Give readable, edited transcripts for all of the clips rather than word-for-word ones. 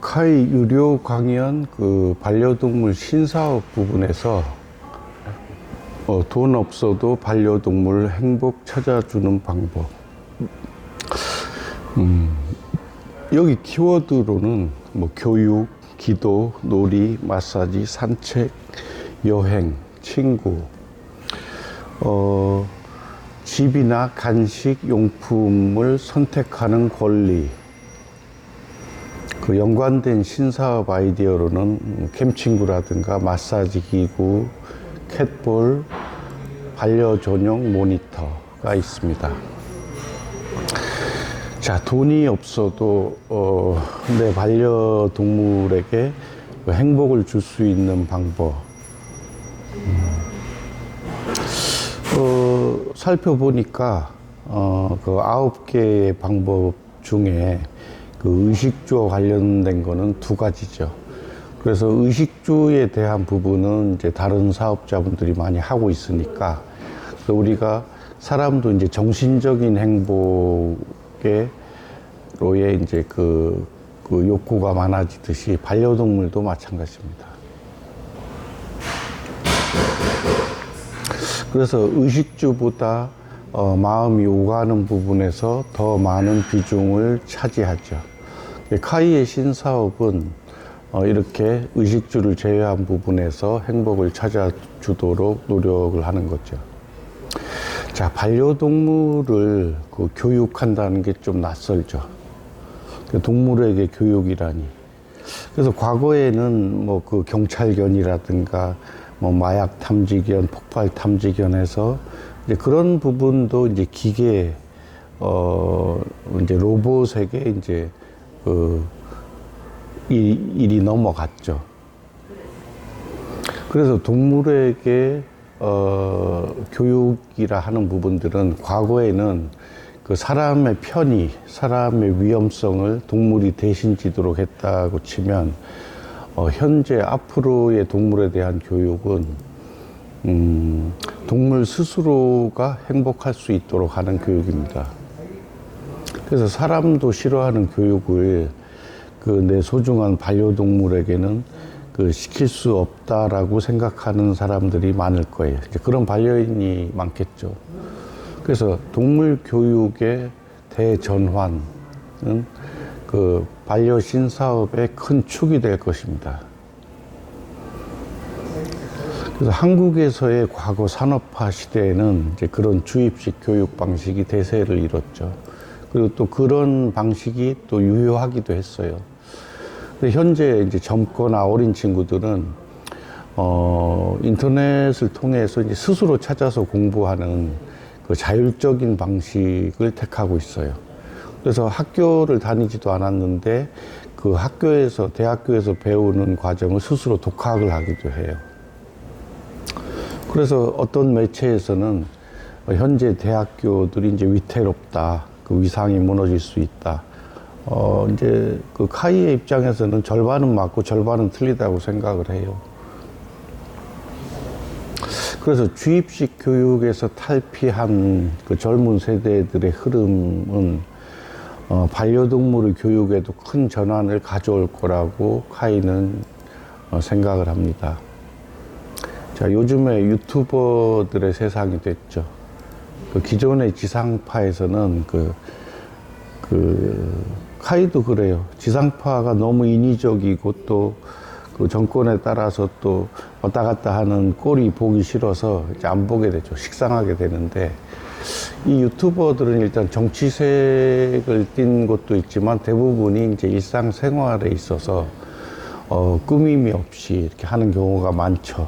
카이 유료 강연 그 반려동물 신사업 부분에서 돈 없어도 반려동물 행복 찾아주는 방법. 여기 키워드로는 뭐 교육, 기도, 놀이, 마사지, 산책, 여행, 친구, 집이나 간식, 용품을 선택하는 권리. 그 연관된 신사업 아이디어로는 캠친구라든가 마사지 기구, 캣볼, 반려전용 모니터가 있습니다. 자, 돈이 없어도 내 반려동물에게 행복을 줄 수 있는 방법. 살펴보니까 그 9개의 방법 중에 그 의식주와 관련된 거는 2가지죠. 그래서 의식주에 대한 부분은 이제 다른 사업자분들이 많이 하고 있으니까 우리가 사람도 이제 정신적인 행복에 로의 이제 그 욕구가 많아지듯이 반려동물도 마찬가지입니다. 그래서 의식주보다 마음이 오가는 부분에서 더 많은 비중을 차지하죠. 카이의 신사업은 이렇게 의식주를 제외한 부분에서 행복을 찾아주도록 노력을 하는 거죠. 자, 반려동물을 교육한다는 게 좀 낯설죠. 동물에게 교육이라니. 그래서 과거에는 뭐 그 경찰견이라든가 뭐 마약 탐지견, 폭발 탐지견에서 이제 그런 부분도 이제 기계, 이제 로봇에게 이제 일이 넘어갔죠. 그래서 동물에게 교육이라 하는 부분들은 과거에는 그 사람의 편의, 사람의 위험성을 동물이 대신 지도록 했다고 치면 현재 앞으로의 동물에 대한 교육은 동물 스스로가 행복할 수 있도록 하는 교육입니다. 그래서 사람도 싫어하는 교육을 그 내 소중한 반려동물에게는 그 시킬 수 없다라고 생각하는 사람들이 많을 거예요. 이제 그런 반려인이 많겠죠. 그래서 동물 교육의 대전환은 그 반려신 사업의 큰 축이 될 것입니다. 그래서 한국에서의 과거 산업화 시대에는 이제 그런 주입식 교육 방식이 대세를 이뤘죠. 그리고 또 그런 방식이 또 유효하기도 했어요. 근데 현재 이제 젊거나 어린 친구들은 인터넷을 통해서 이제 스스로 찾아서 공부하는 그 자율적인 방식을 택하고 있어요. 그래서 학교를 다니지도 않았는데 그 학교에서, 대학교에서 배우는 과정을 스스로 독학을 하기도 해요. 그래서 어떤 매체에서는 현재 대학교들이 이제 위태롭다, 그 위상이 무너질 수 있다. 이제 그 카이의 입장에서는 절반은 맞고 절반은 틀리다고 생각을 해요. 그래서 주입식 교육에서 탈피한 그 젊은 세대들의 흐름은 반려동물의 교육에도 큰 전환을 가져올 거라고 카이는 생각을 합니다. 자, 요즘에 유튜버들의 세상이 됐죠. 그 기존의 지상파에서는 카이도 그래요. 지상파가 너무 인위적이고 또 그 정권에 따라서 또 왔다 갔다 하는 꼴이 보기 싫어서 이제 안 보게 되죠. 식상하게 되는데 이 유튜버들은 일단 정치색을 띤 것도 있지만 대부분이 이제 일상생활에 있어서 꾸밈이 없이 이렇게 하는 경우가 많죠.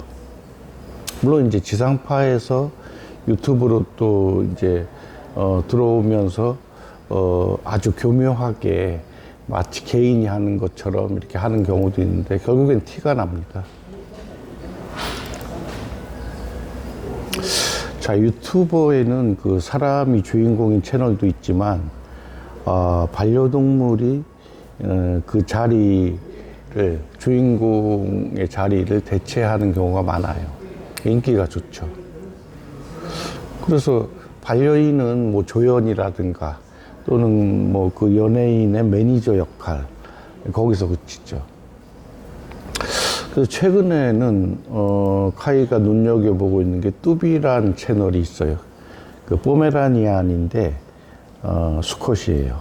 물론 이제 지상파에서 유튜브로 또 이제 들어오면서 아주 교묘하게 마치 개인이 하는 것처럼 이렇게 하는 경우도 있는데 결국엔 티가 납니다. 자, 유튜버에는 그 사람이 주인공인 채널도 있지만 반려동물이 그 자리를, 주인공의 자리를 대체하는 경우가 많아요. 인기가 좋죠. 그래서 반려인은 뭐 조연이라든가 또는 뭐 그 연예인의 매니저 역할, 거기서 그치죠. 그래서 최근에는 카이가 눈여겨보고 있는 게 뚜비란 채널이 있어요. 그 포메라니안인데 수컷이에요.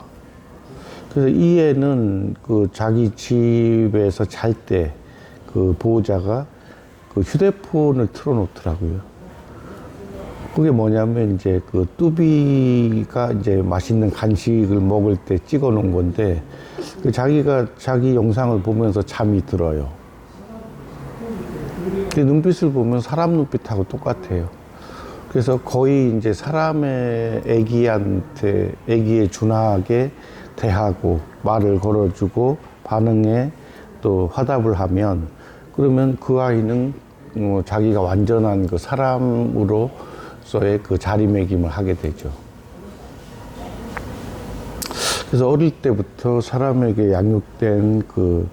그래서 이 애는 그 자기 집에서 잘 때 그 보호자가 그 휴대폰을 틀어놓더라고요. 그게 뭐냐면 이제 그 뚜비가 이제 맛있는 간식을 먹을 때 찍어 놓은 건데 그 자기가 자기 영상을 보면서 잠이 들어요. 그 눈빛을 보면 사람 눈빛하고 똑같아요. 그래서 거의 이제 사람의 애기에 준하게 대하고 말을 걸어주고 반응에 또 화답을 하면 그러면 그 아이는 자기가 완전한 그 사람으로서의 그 자리매김을 하게 되죠. 그래서 어릴 때부터 사람에게 양육된 그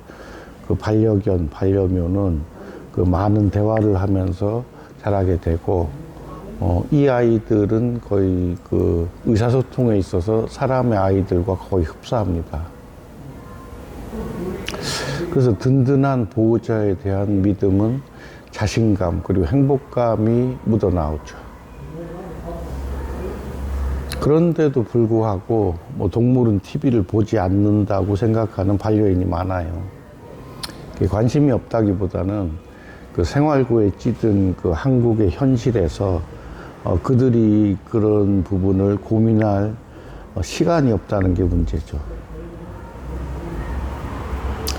반려묘는 그 많은 대화를 하면서 자라게 되고, 이 아이들은 거의 그 의사소통에 있어서 사람의 아이들과 거의 흡사합니다. 그래서 든든한 보호자에 대한 믿음은 자신감 그리고 행복감이 묻어나오죠. 그런데도 불구하고 뭐 동물은 TV를 보지 않는다고 생각하는 반려인이 많아요. 관심이 없다기보다는 그 생활고에 찌든 그 한국의 현실에서 그들이 그런 부분을 고민할 시간이 없다는 게 문제죠.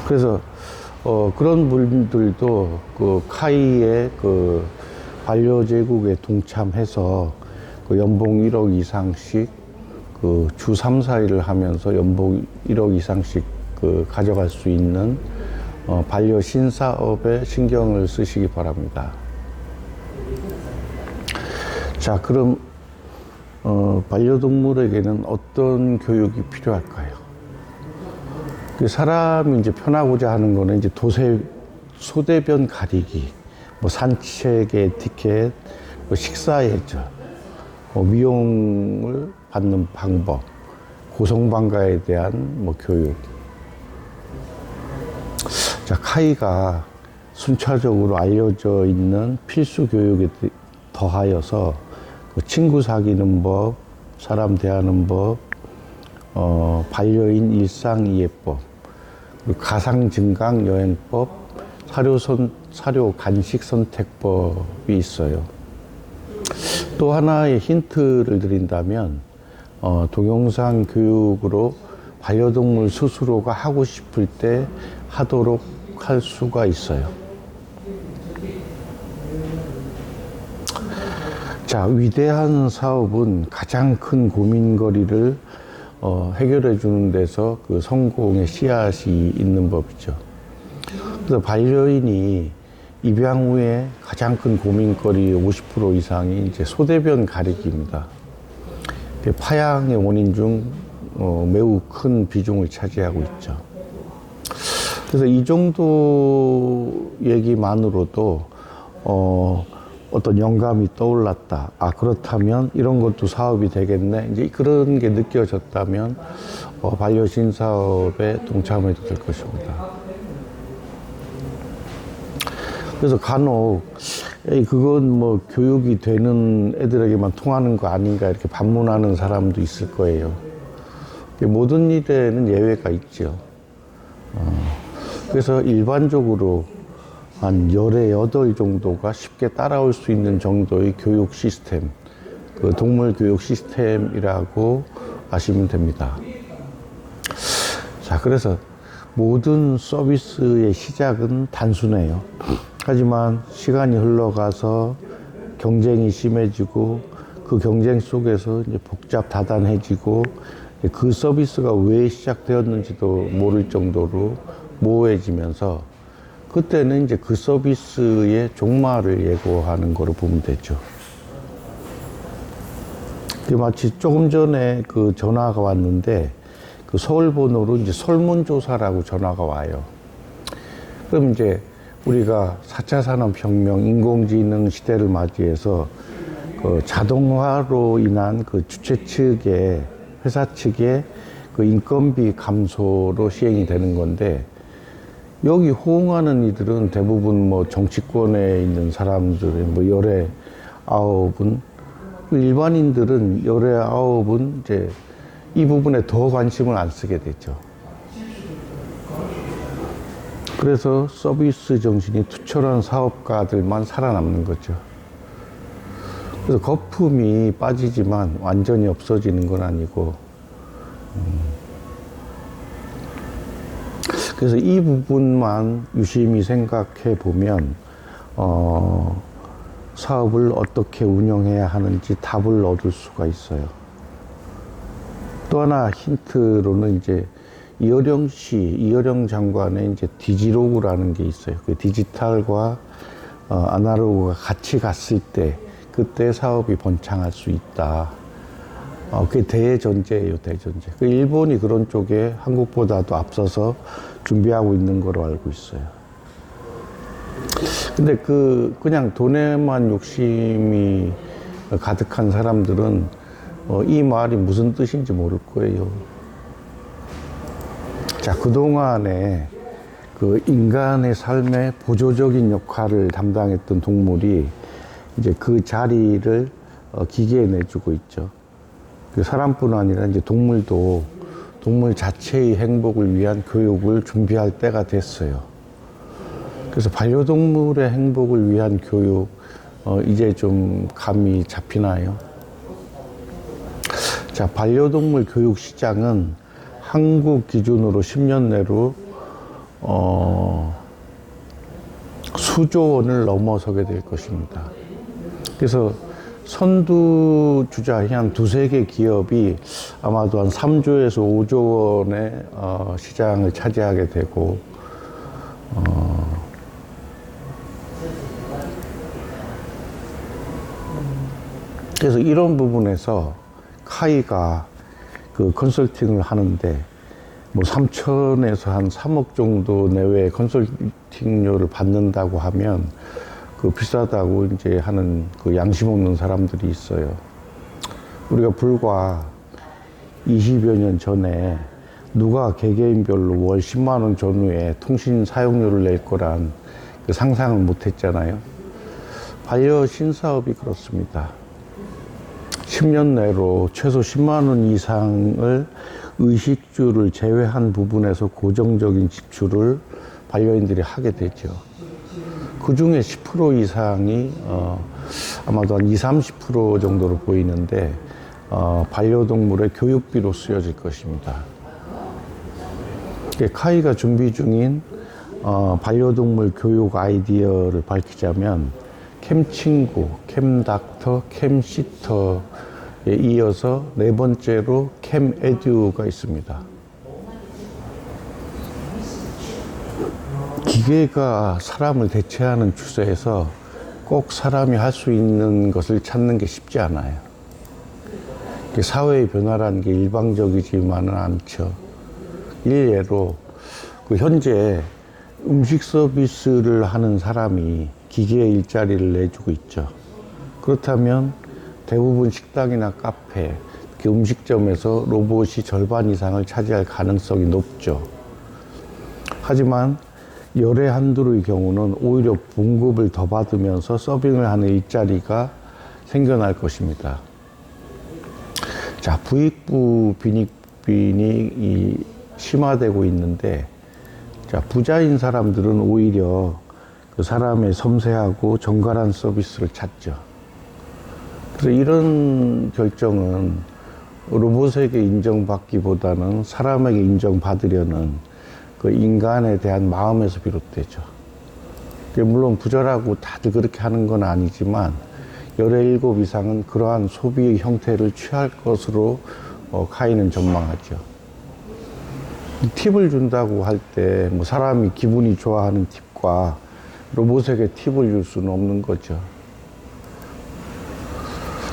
그래서 그런 분들도 그 카이의 그 반려제국에 동참해서 그 연봉 1억 이상씩 그 주 3, 4일을 하면서 연봉 1억 이상씩 그 가져갈 수 있는 반려 신사업에 신경을 쓰시기 바랍니다. 자, 그럼 반려동물에게는 어떤 교육이 필요할까요? 사람이 이제 편하고자 하는 거는 이제 소대변 가리기, 뭐 산책의 에티켓, 뭐 식사 예절, 미용을 받는 방법, 고성방가에 대한 뭐 교육. 자, 카이가 순차적으로 알려져 있는 필수 교육에 더하여서 친구 사귀는 법, 사람 대하는 법, 반려인 일상 이해법, 그리고 가상 증강 여행법, 사료 간식 선택법이 있어요. 또 하나의 힌트를 드린다면, 동영상 교육으로 반려동물 스스로가 하고 싶을 때 하도록 할 수가 있어요. 자, 위대한 사업은 가장 큰 고민거리를 해결해 주는 데서 그 성공의 씨앗이 있는 법이죠. 그래서 반려인이 입양 후에 가장 큰 고민거리 50% 이상이 이제 소대변 가리기입니다. 파양의 원인 중 매우 큰 비중을 차지하고 있죠. 그래서 이 정도 얘기만으로도 어떤 영감이 떠올랐다. 아, 그렇다면 이런 것도 사업이 되겠네. 이제 그런 게 느껴졌다면 반려신 사업에 동참해도 될 것입니다. 그래서 간혹 그건 뭐 교육이 되는 애들에게만 통하는 거 아닌가 이렇게 반문하는 사람도 있을 거예요. 모든 일에는 예외가 있죠. 그래서 일반적으로 한 18 정도가 쉽게 따라올 수 있는 정도의 교육 시스템, 그 동물 교육 시스템이라고 아시면 됩니다. 자, 그래서 모든 서비스의 시작은 단순해요. 하지만 시간이 흘러가서 경쟁이 심해지고 그 경쟁 속에서 이제 복잡 다단해지고 그 서비스가 왜 시작되었는지도 모를 정도로 모호해지면서 그때는 이제 그 서비스의 종말을 예고하는 거로 보면 되죠. 마치 조금 전에 그 전화가 왔는데 그 서울 번호로 이제 설문조사라고 전화가 와요. 그럼 이제 우리가 4차 산업혁명, 인공지능 시대를 맞이해서 그 자동화로 인한 그 주체 측의, 회사 측의 그 인건비 감소로 시행이 되는 건데, 여기 호응하는 이들은 대부분 뭐 정치권에 있는 사람들, 뭐 열의 9은, 일반인들은 열의 9은 이제 이 부분에 더 관심을 안 쓰게 되죠. 그래서 서비스 정신이 투철한 사업가들만 살아남는 거죠. 그래서 거품이 빠지지만 완전히 없어지는 건 아니고, 그래서 이 부분만 유심히 생각해 보면 사업을 어떻게 운영해야 하는지 답을 얻을 수가 있어요. 또 하나 힌트로는 이제 이어령 장관의 이제 디지로그라는 게 있어요. 그 디지털과 아날로그가 같이 갔을 때 그때 사업이 번창할 수 있다. 그게 대전제예요, 대전제. 그 일본이 그런 쪽에 한국보다도 앞서서 준비하고 있는 거로 알고 있어요. 근데 그냥 돈에만 욕심이 가득한 사람들은 이 말이 무슨 뜻인지 모를 거예요. 자, 그동안에 그 인간의 삶의 보조적인 역할을 담당했던 동물이 이제 그 자리를 기계에 내주고 있죠. 그 사람뿐 아니라 이제 동물도 동물 자체의 행복을 위한 교육을 준비할 때가 됐어요. 그래서 반려동물의 행복을 위한 교육, 이제 좀 감이 잡히나요? 자, 반려동물 교육 시장은 한국 기준으로 10년 내로 수조 원을 넘어서게 될 것입니다. 그래서 선두주자 한 두세 개 기업이 아마도 한 3조에서 5조 원의 시장을 차지하게 되고, 그래서 이런 부분에서 카이가 그 컨설팅을 하는데 뭐 3천에서 한 3억 정도 내외의 컨설팅료를 받는다고 하면 그 비싸다고 이제 하는 그 양심 없는 사람들이 있어요. 우리가 불과 20여 년 전에 누가 개개인별로 월 10만 원 전후에 통신 사용료를 낼 거란 그 상상을 못 했잖아요. 반려 신사업이 그렇습니다. 10년 내로 최소 10만 원 이상을 의식주를 제외한 부분에서 고정적인 지출을 반려인들이 하게 되죠. 그 중에 10% 이상이 아마도 한 20, 30% 정도로 보이는데 반려동물의 교육비로 쓰여질 것입니다. 카이가 준비 중인 반려동물 교육 아이디어를 밝히자면 캠친구, 캠닥터, 캠시터에 이어서 네 번째로 캠에듀가 있습니다. 기계가 사람을 대체하는 추세에서 꼭 사람이 할 수 있는 것을 찾는 게 쉽지 않아요. 사회의 변화라는 게 일방적이지만은 않죠. 일례로 현재 음식 서비스를 하는 사람이 기계의 일자리를 내주고 있죠. 그렇다면 대부분 식당이나 카페, 음식점에서 로봇이 절반 이상을 차지할 가능성이 높죠. 하지만 열의 한두의 경우는 오히려 봉급을 더 받으면서 서빙을 하는 일자리가 생겨날 것입니다. 자, 부익부 빈익빈이 심화되고 있는데, 자, 부자인 사람들은 오히려 그 사람의 섬세하고 정갈한 서비스를 찾죠. 그래서 이런 결정은 로봇에게 인정받기보다는 사람에게 인정받으려는 그 인간에 대한 마음에서 비롯되죠. 물론 부자라고 다들 그렇게 하는 건 아니지만 17 이상은 그러한 소비의 형태를 취할 것으로 카이는 전망하죠. 팁을 준다고 할 때 뭐 사람이 기분이 좋아하는 팁과 로봇에게 팁을 줄 수는 없는 거죠.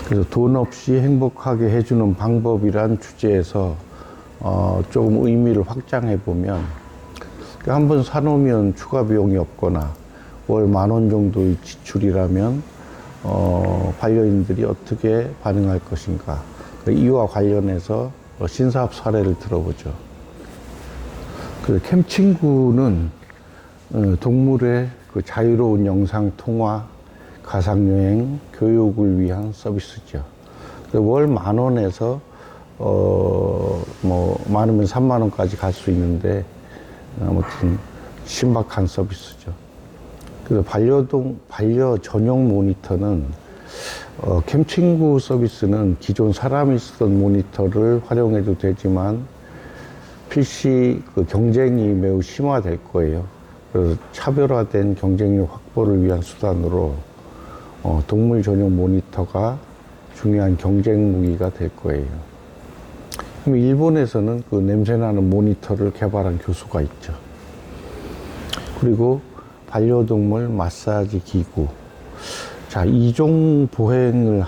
그래서 돈 없이 행복하게 해주는 방법이란 주제에서 조금 의미를 확장해 보면, 한번 사놓으면 추가 비용이 없거나 월 10,000원 정도의 지출이라면 반려인들이 어떻게 반응할 것인가, 이와 관련해서 신사업 사례를 들어보죠. 그 캠친구는 동물의 그 자유로운 영상 통화, 가상여행, 교육을 위한 서비스죠. 월 10,000원에서 뭐 많으면 30,000원까지 갈 수 있는데 아무튼 신박한 서비스죠. 그래서 반려 전용 모니터는 캠친구 서비스는 기존 사람이 쓰던 모니터를 활용해도 되지만 필시 그 경쟁이 매우 심화될 거예요. 그래서 차별화된 경쟁력 확보를 위한 수단으로 동물 전용 모니터가 중요한 경쟁 무기가 될 거예요. 그럼 일본에서는 그 냄새나는 모니터를 개발한 교수가 있죠. 그리고 반려동물 마사지 기구. 자, 이족 보행을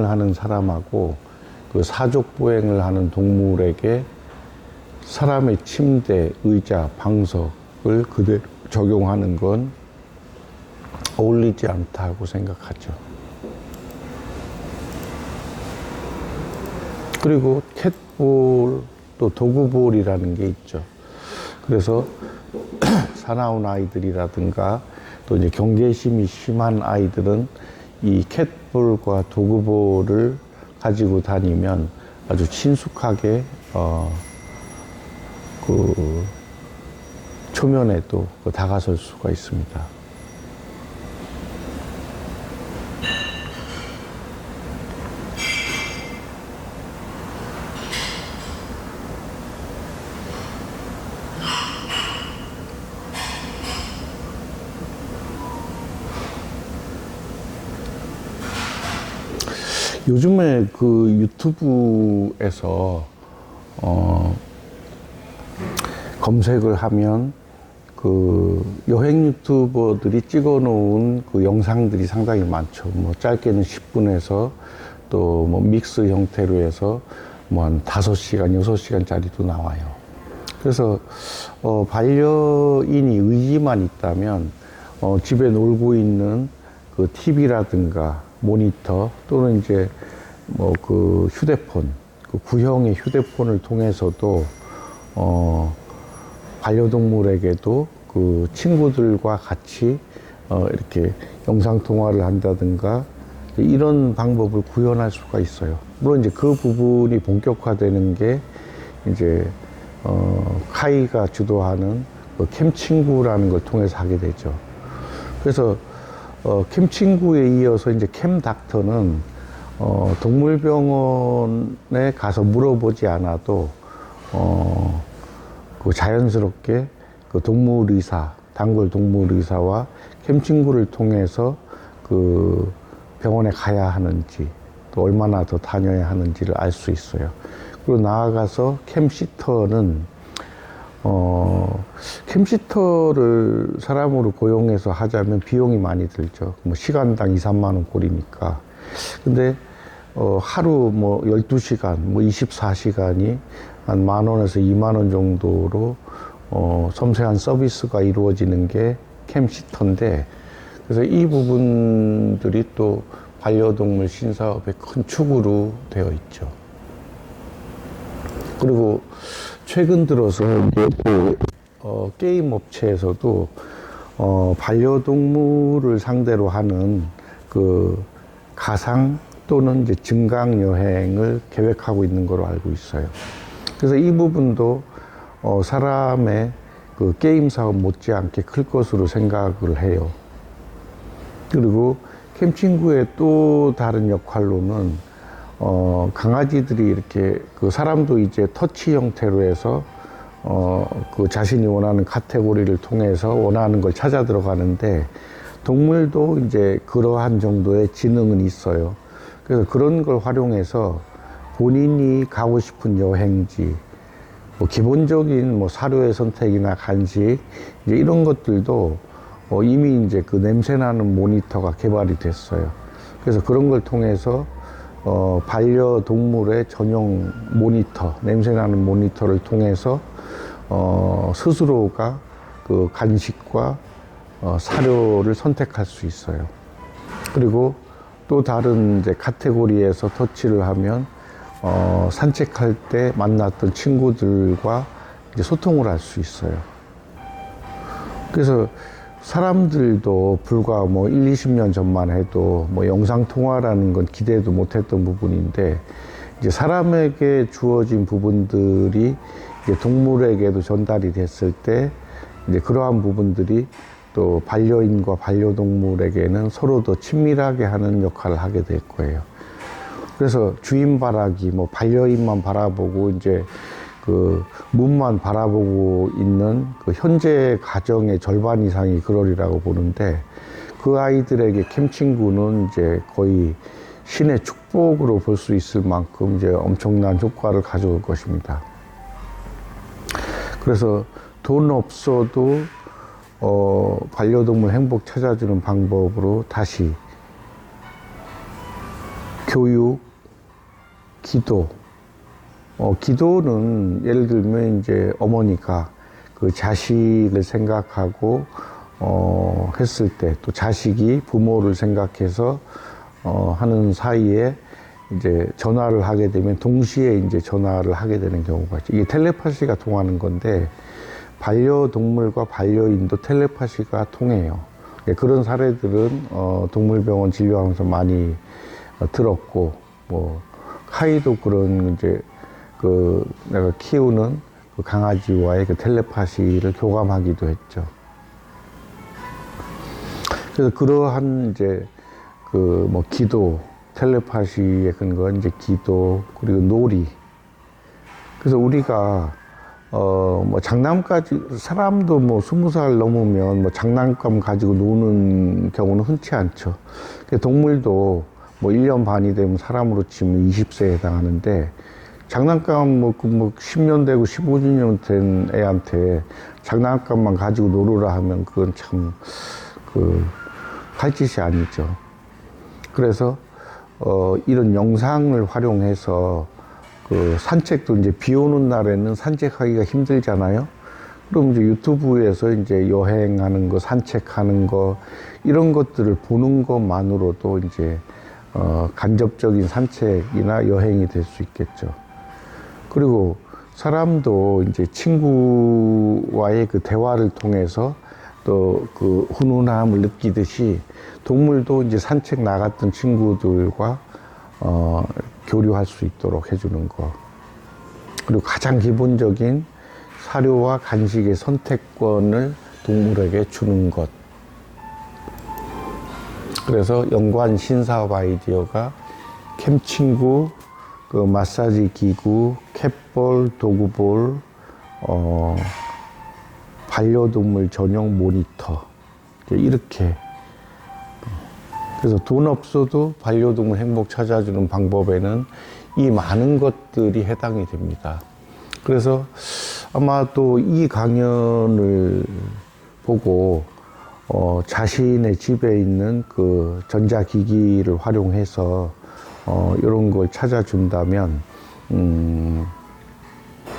하는 사람하고 그 사족 보행을 하는 동물에게 사람의 침대, 의자, 방석을 그대로 적용하는 건 어울리지 않다고 생각하죠. 그리고 캣볼, 또 도그볼이라는 게 있죠. 그래서 사나운 아이들이라든가 또 이제 경계심이 심한 아이들은 이 캣볼과 도그볼을 가지고 다니면 아주 친숙하게 그 초면에도 다가설 수가 있습니다. 요즘에 그 유튜브에서 검색을 하면 그 여행 유튜버들이 찍어 놓은 그 영상들이 상당히 많죠. 뭐 짧게는 10분에서 또 뭐 믹스 형태로 해서 뭐 한 5시간, 6시간짜리도 나와요. 그래서 반려인이 의지만 있다면 집에 놀고 있는 그 TV라든가 모니터 또는 이제 뭐 그 휴대폰, 그 구형의 휴대폰을 통해서도 반려동물에게도 그 친구들과 같이 이렇게 영상 통화를 한다든가 이런 방법을 구현할 수가 있어요. 물론 이제 그 부분이 본격화되는 게 이제 카이가 주도하는 그 캠친구라는 걸 통해서 하게 되죠. 그래서 캠친구에 이어서 이제 캠닥터는 동물병원에 가서 물어보지 않아도 그 자연스럽게 그 동물의사, 단골 동물의사와 캠친구를 통해서 그 병원에 가야 하는지 또 얼마나 더 다녀야 하는지를 알 수 있어요. 그리고 나아가서 캠시터는 캠시터를 사람으로 고용해서 하자면 비용이 많이 들죠. 뭐 시간당 2, 3만 원 꼴이니까. 근데 하루 뭐 12시간, 뭐 24시간이 한 10,000원에서 20,000원 정도로 섬세한 서비스가 이루어지는 게 캠시터인데, 그래서 이 부분들이 또 반려동물 신사업의 큰 축으로 되어 있죠. 그리고 최근 들어서 게임 업체에서도 반려동물을 상대로 하는 그 가상 또는 이제 증강 여행을 계획하고 있는 걸로 알고 있어요. 그래서 이 부분도 사람의 그 게임 사업 못지않게 클 것으로 생각을 해요. 그리고 캠친구의 또 다른 역할로는 강아지들이 이렇게 그 사람도 이제 터치 형태로 해서 그 자신이 원하는 카테고리를 통해서 원하는 걸 찾아 들어가는데, 동물도 이제 그러한 정도의 지능은 있어요. 그래서 그런 걸 활용해서 본인이 가고 싶은 여행지, 뭐 기본적인 뭐 사료의 선택이나 간식, 이제 이런 것들도 이미 이제 그 냄새나는 모니터가 개발이 됐어요. 그래서 그런 걸 통해서 반려동물의 전용 모니터, 냄새나는 모니터를 통해서 스스로가 그 간식과 사료를 선택할 수 있어요. 그리고 또 다른 이제 카테고리에서 터치를 하면 산책할 때 만났던 친구들과 이제 소통을 할 수 있어요. 그래서 사람들도 불과 뭐 1, 20년 전만 해도 뭐 영상통화라는 건 기대도 못했던 부분인데, 이제 사람에게 주어진 부분들이 이제 동물에게도 전달이 됐을 때, 이제 그러한 부분들이 또 반려인과 반려동물에게는 서로 더 친밀하게 하는 역할을 하게 될 거예요. 그래서 주인 바라기, 뭐 반려인만 바라보고 이제 그 문만 바라보고 있는 그 현재 가정의 절반 이상이 그러리라고 보는데, 그 아이들에게 캠친구는 이제 거의 신의 축복으로 볼 수 있을 만큼 이제 엄청난 효과를 가져올 것입니다. 그래서 돈 없어도 반려동물 행복 찾아주는 방법으로 다시 교육, 기도. 기도는 예를 들면 이제 어머니가 그 자식을 생각하고 했을 때, 또 자식이 부모를 생각해서 하는 사이에 이제 전화를 하게 되면 동시에 이제 전화를 하게 되는 경우가 있죠. 이게 텔레파시가 통하는 건데, 반려동물과 반려인도 텔레파시가 통해요. 그런 사례들은 동물병원 진료하면서 많이 들었고, 뭐 카이도 그런 이제 그 내가 키우는 그 강아지와의 그 텔레파시를 교감하기도 했죠. 그래서 그러한 이제 그 뭐 기도, 텔레파시의 근거는 이제 기도, 그리고 놀이. 그래서 우리가 뭐 장난까지, 사람도 뭐 20살 넘으면 뭐 장난감 가지고 노는 경우는 흔치 않죠. 동물도 뭐 1년 반이 되면 사람으로 치면 20세에 해당하는데, 장난감 뭐 10년 되고 15년 된 애한테 장난감만 가지고 놀으라 하면 그건 참 할 짓이 아니죠. 그래서 이런 영상을 활용해서 그 산책도, 이제 비 오는 날에는 산책하기가 힘들잖아요. 그럼 이제 유튜브에서 이제 여행하는 거, 산책하는 거, 이런 것들을 보는 것만으로도 이제 간접적인 산책이나 여행이 될 수 있겠죠. 그리고 사람도 이제 친구와의 그 대화를 통해서 또 그 훈훈함을 느끼듯이, 동물도 이제 산책 나갔던 친구들과 교류할 수 있도록 해주는 것. 그리고 가장 기본적인 사료와 간식의 선택권을 동물에게 주는 것. 그래서 연관 신사업 아이디어가 캠친구, 그 마사지 기구, 캣볼, 도구볼, 반려동물 전용 모니터, 이렇게. 그래서 돈 없어도 반려동물 행복 찾아주는 방법에는 이 많은 것들이 해당이 됩니다. 그래서 아마 또 이 강연을 보고 자신의 집에 있는 그 전자기기를 활용해서 이런 걸 찾아준다면